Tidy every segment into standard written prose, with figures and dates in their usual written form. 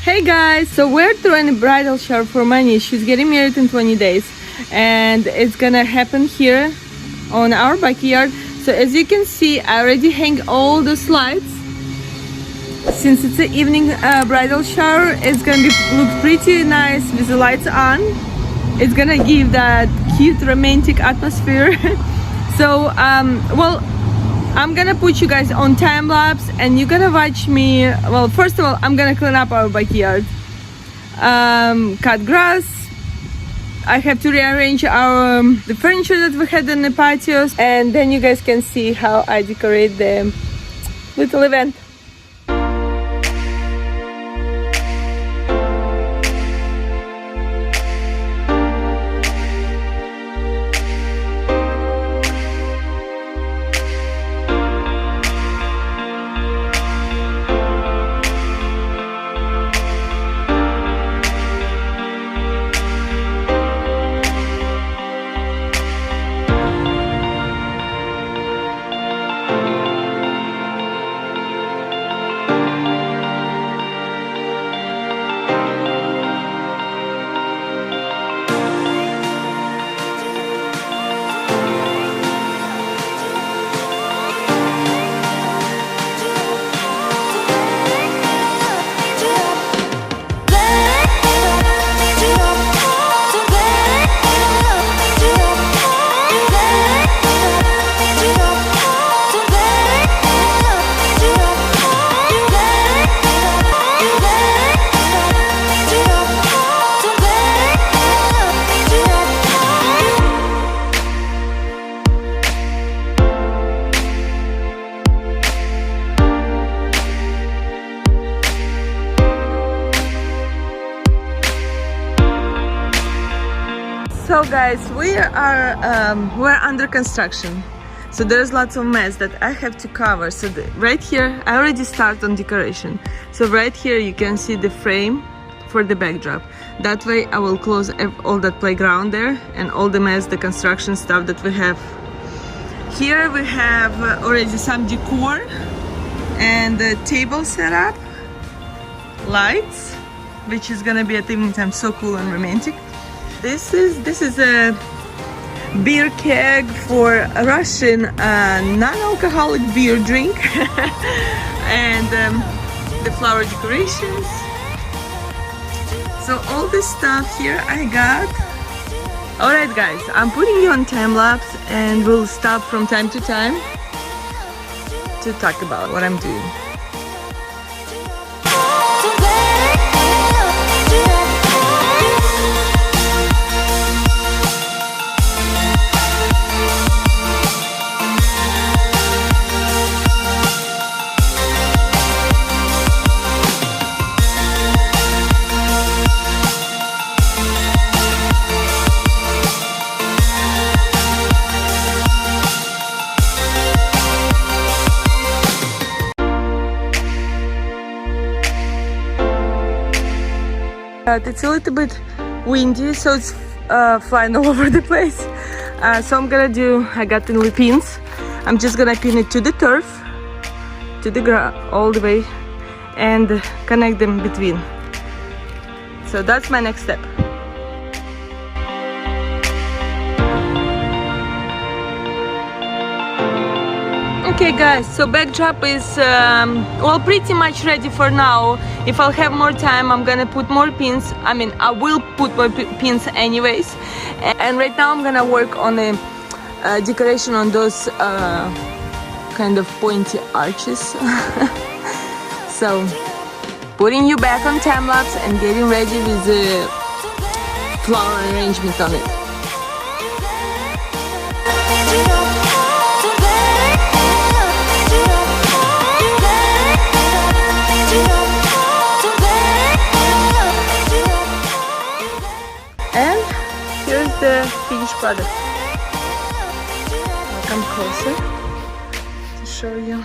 Hey guys, so we're throwing a bridal shower for my niece. She's getting married in 20 days and it's gonna happen here on our backyard. So as you can see, I already hang all the lights. Since it's an evening bridal shower, it's gonna look pretty nice with the lights on. It's gonna give that cute romantic atmosphere. So well, I'm gonna put you guys on time lapse and you're gonna watch me. Well, first of all, I'm gonna clean up our backyard, cut grass. I have to rearrange the furniture that we had in the patios, and then you guys can see how I decorate the little event. So guys, we're under construction, so there's lots of mess that I have to cover. So right here I already started on decoration. So right here you can see the frame for the backdrop. That way I will close all that playground there and all the mess, the construction stuff that we have. Here we have already some decor and the table set up, lights, which is gonna be at evening time so cool and romantic. This is a beer keg for a Russian non-alcoholic beer drink. And the flower decorations. So all this stuff here I got. Alright guys, I'm putting you on time lapse and we'll stop from time to time to talk about what I'm doing. It's a little bit windy, so it's flying all over the place. So I got the new pins. I'm just gonna pin it to the turf, to the ground, all the way, and connect them between. So that's my next step. Okay guys, so backdrop is well, pretty much ready for now. If I'll have more time, I'm gonna put more pins. I mean, I will put more pins anyways. And right now I'm gonna work on the decoration on those kind of pointy arches. So putting you back on time lapse and getting ready with the flower arrangement on it. And here's the finished product. I'll come closer to show you.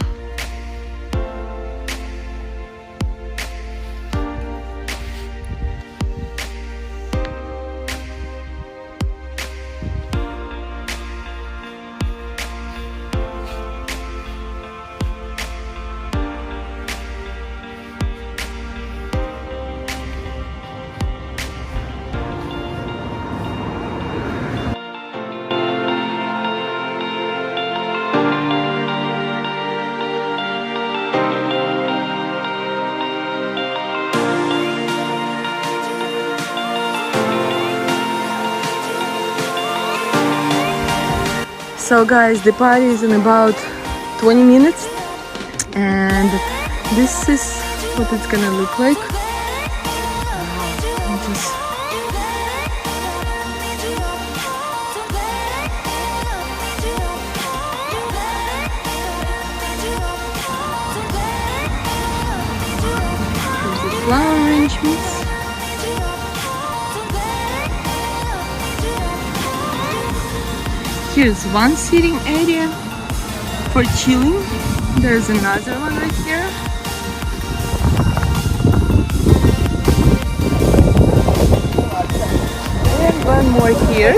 So guys, the party is in about 20 minutes and this is what it's gonna look like. Just there's the flower arrangements. Here's one seating area for chilling. There's another one right here. And one more here.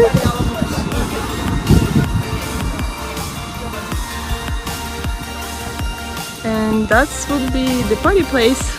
And that would be the party place.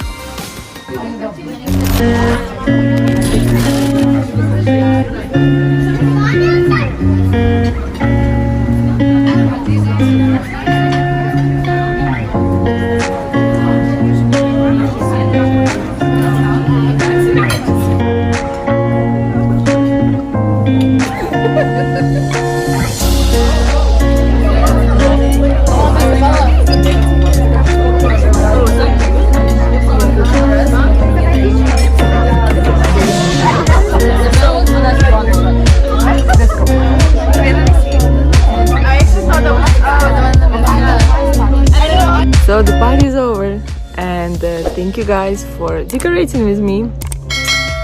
So the party is over and thank you guys for decorating with me.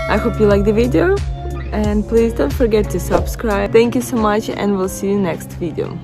I hope you like the video and please don't forget to subscribe. Thank you so much and we'll see you next video.